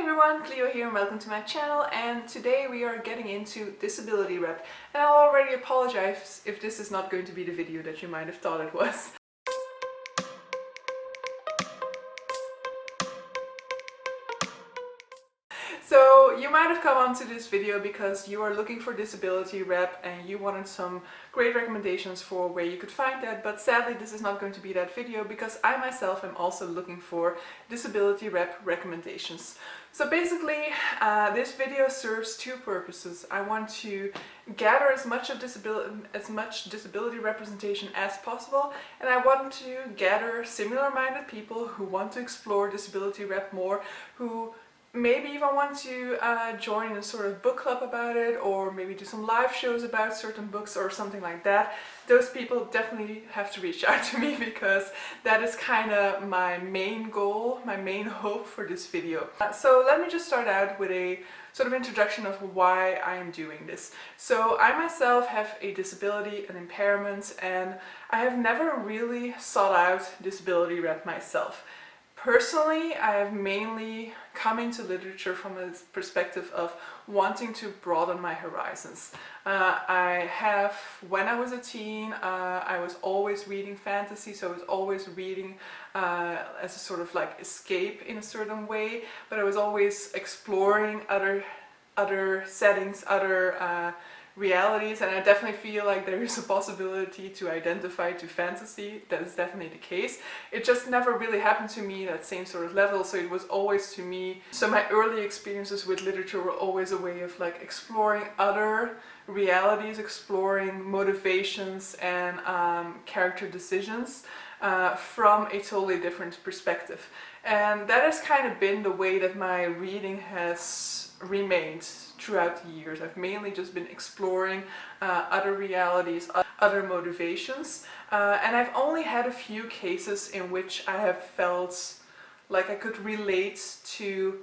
everyone, Clio here and welcome to my channel, and today we are getting into disability rep. And I'll already apologize if this is not going to be the video that you might have thought it was. So you might have come onto this video because you are looking for disability rep and you wanted some great recommendations for where you could find that, but sadly this is not going to be that video because I myself am also looking for disability rep recommendations. So basically this video serves two purposes. I want to gather as much disability representation as possible, and I want to gather similar-minded people who want to explore disability rep more, who maybe even want to join a sort of book club about it, or maybe do some live shows about certain books or something like that. Those people definitely have to reach out to me because that is kind of my main goal, my main hope for this video. So let me just start out with a sort of introduction of why I am doing this. So I myself have a disability, an impairment, and I have never really sought out disability rep myself. Personally, I have mainly come into literature from a perspective of wanting to broaden my horizons. When I was a teen, I was always reading fantasy, so I was always reading as a sort of like escape in a certain way, but I was always exploring other settings, other realities, and I definitely feel like there is a possibility to identify to fantasy. That is definitely the case. It just never really happened to me at that same sort of level, so it was always to me, so my early experiences with literature were always a way of like exploring other realities, exploring motivations and character decisions from a totally different perspective. And that has kind of been the way that my reading has remained throughout the years. I've mainly just been exploring other realities, other motivations, and I've only had a few cases in which I have felt like I could relate to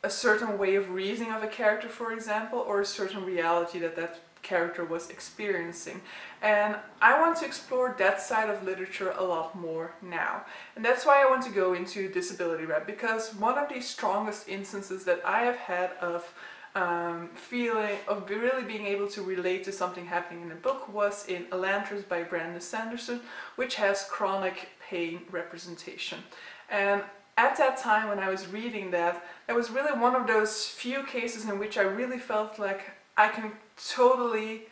a certain way of reasoning of a character, for example, or a certain reality that character was experiencing. And I want to explore that side of literature a lot more now. And that's why I want to go into disability rep, because one of the strongest instances that I have had of really being able to relate to something happening in a book was in Elantris by Brandon Sanderson, which has chronic pain representation. And at that time when I was reading that, that was really one of those few cases in which I really felt like I can totally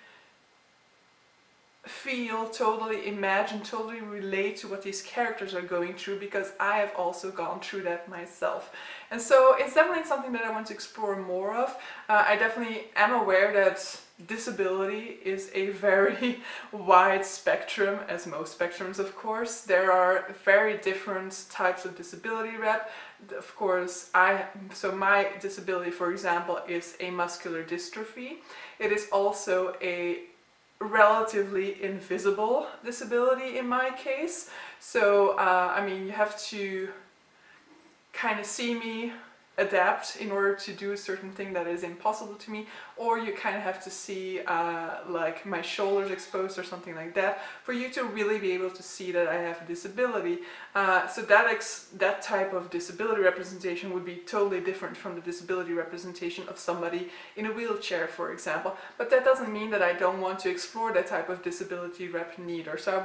feel, totally imagine, totally relate to what these characters are going through, because I have also gone through that myself. And so it's definitely something that I want to explore more of. I definitely am aware that disability is a very wide spectrum, as most spectrums of course. There are very different types of disability rep. Of course, so my disability, for example, is a muscular dystrophy. It is also a relatively invisible disability in my case. So I mean, you have to kind of see me adapt in order to do a certain thing that is impossible to me, or you kind of have to see like my shoulders exposed or something like that for you to really be able to see that I have a disability. So that type of disability representation would be totally different from the disability representation of somebody in a wheelchair, for example. But that doesn't mean that I don't want to explore that type of disability rep neither. So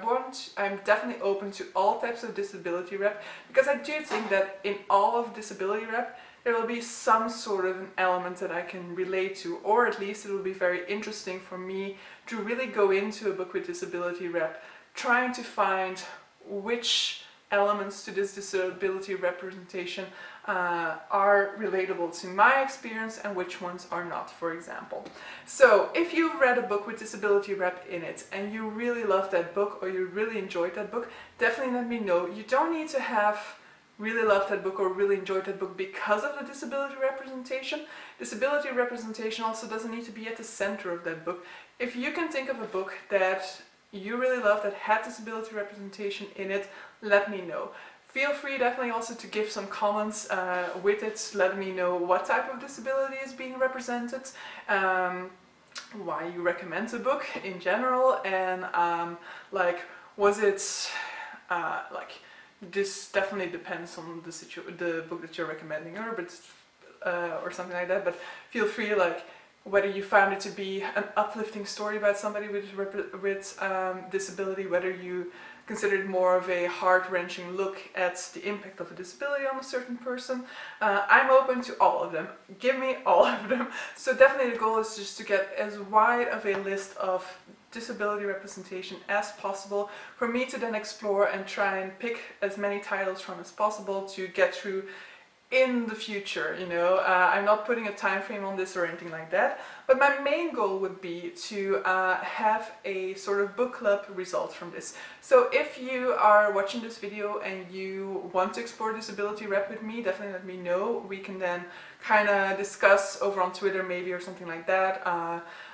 I'm definitely open to all types of disability rep, because I do think that in all of disability rep there will be some sort of an element that I can relate to, or at least it will be very interesting for me to really go into a book with disability rep, trying to find which elements to this disability representation are relatable to my experience and which ones are not, for example. So if you've read a book with disability rep in it and you really love that book, or you really enjoyed that book, definitely let me know. You don't need to have really loved that book or really enjoyed that book because of the disability representation. Disability representation also doesn't need to be at the center of that book. If you can think of a book that you really love that had disability representation in it, let me know. Feel free definitely also to give some comments with it, let me know what type of disability is being represented, why you recommend the book in general, and like, was it like, this definitely depends on the book that you're recommending her, but or something like that, but feel free, like whether you found it to be an uplifting story about somebody with disability, whether you consider it more of a heart-wrenching look at the impact of a disability on a certain person. I'm open to all of them. Give me all of them. So definitely the goal is just to get as wide of a list of disability representation as possible for me to then explore and try and pick as many titles from as possible to get through in the future, you know. I'm not putting a time frame on this or anything like that, but my main goal would be to have a sort of book club result from this. So if you are watching this video and you want to explore disability rep with me, definitely let me know. We can then kind of discuss over on Twitter maybe or something like that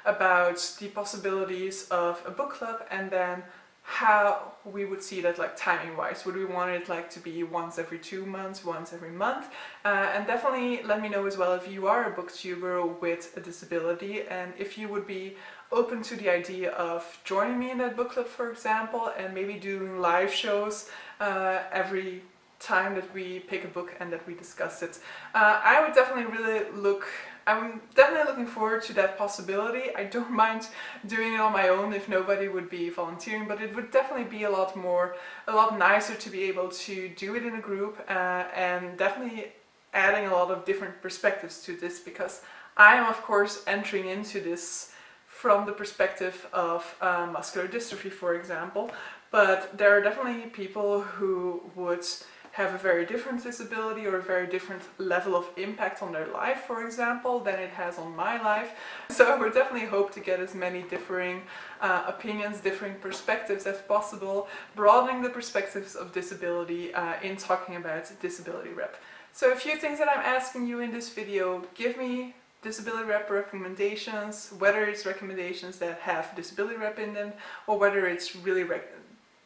about the possibilities of a book club, and then how we would see that, like timing wise. Would we want it like to be once every 2 months, once every month? And definitely let me know as well if you are a booktuber with a disability, and if you would be open to the idea of joining me in that book club, for example, and maybe doing live shows every time that we pick a book and that we discuss it. I would definitely I'm definitely looking forward to that possibility. I don't mind doing it on my own if nobody would be volunteering, but it would definitely be a lot nicer to be able to do it in a group, and definitely adding a lot of different perspectives to this, because I am of course entering into this from the perspective of muscular dystrophy, for example, but there are definitely people who would have a very different disability or a very different level of impact on their life, for example, than it has on my life. So I would definitely hope to get as many differing opinions, differing perspectives as possible, broadening the perspectives of disability in talking about disability rep. So a few things that I'm asking you in this video: give me disability rep recommendations, whether it's recommendations that have disability rep in them, or whether it's really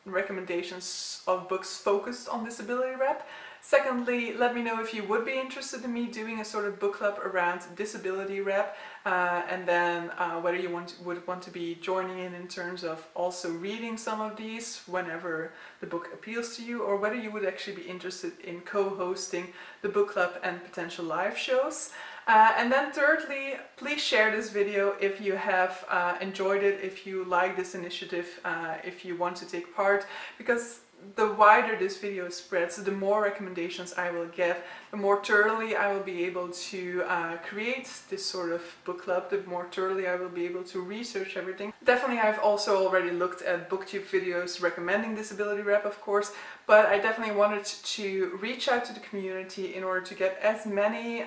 recommendations of books focused on disability rep. Secondly, let me know if you would be interested in me doing a sort of book club around disability rep, and then whether you would want to be joining in terms of also reading some of these whenever the book appeals to you, or whether you would actually be interested in co-hosting the book club and potential live shows. And then thirdly, please share this video if you have enjoyed it, if you like this initiative, if you want to take part, because the wider this video spreads, the more recommendations I will get, the more thoroughly I will be able to create this sort of book club, the more thoroughly I will be able to research everything. Definitely I've also already looked at booktube videos recommending disability rep, of course, but I definitely wanted to reach out to the community in order to get as many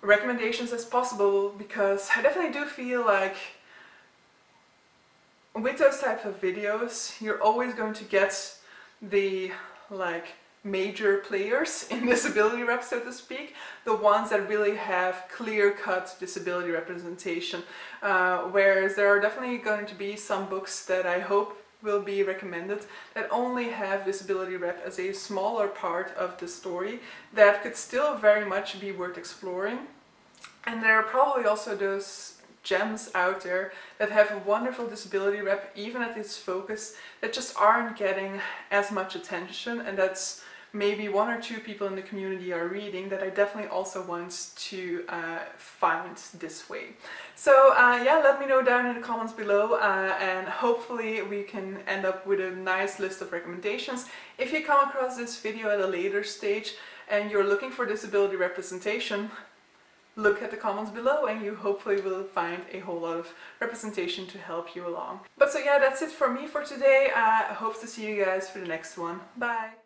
recommendations as possible, because I definitely do feel like with those types of videos you're always going to get the major players in disability rep, so to speak, the ones that really have clear-cut disability representation, whereas there are definitely going to be some books that I hope will be recommended that only have disability rep as a smaller part of the story that could still very much be worth exploring. And there are probably also those gems out there that have a wonderful disability rep, even at its focus, that just aren't getting as much attention, and that's maybe 1 or 2 people in the community are reading, that I definitely also want to find this way. So yeah, let me know down in the comments below, and hopefully we can end up with a nice list of recommendations. If you come across this video at a later stage and you're looking for disability representation, look at the comments below and you hopefully will find a whole lot of representation to help you along. But so yeah, that's it for me for today. I hope to see you guys for the next one. Bye!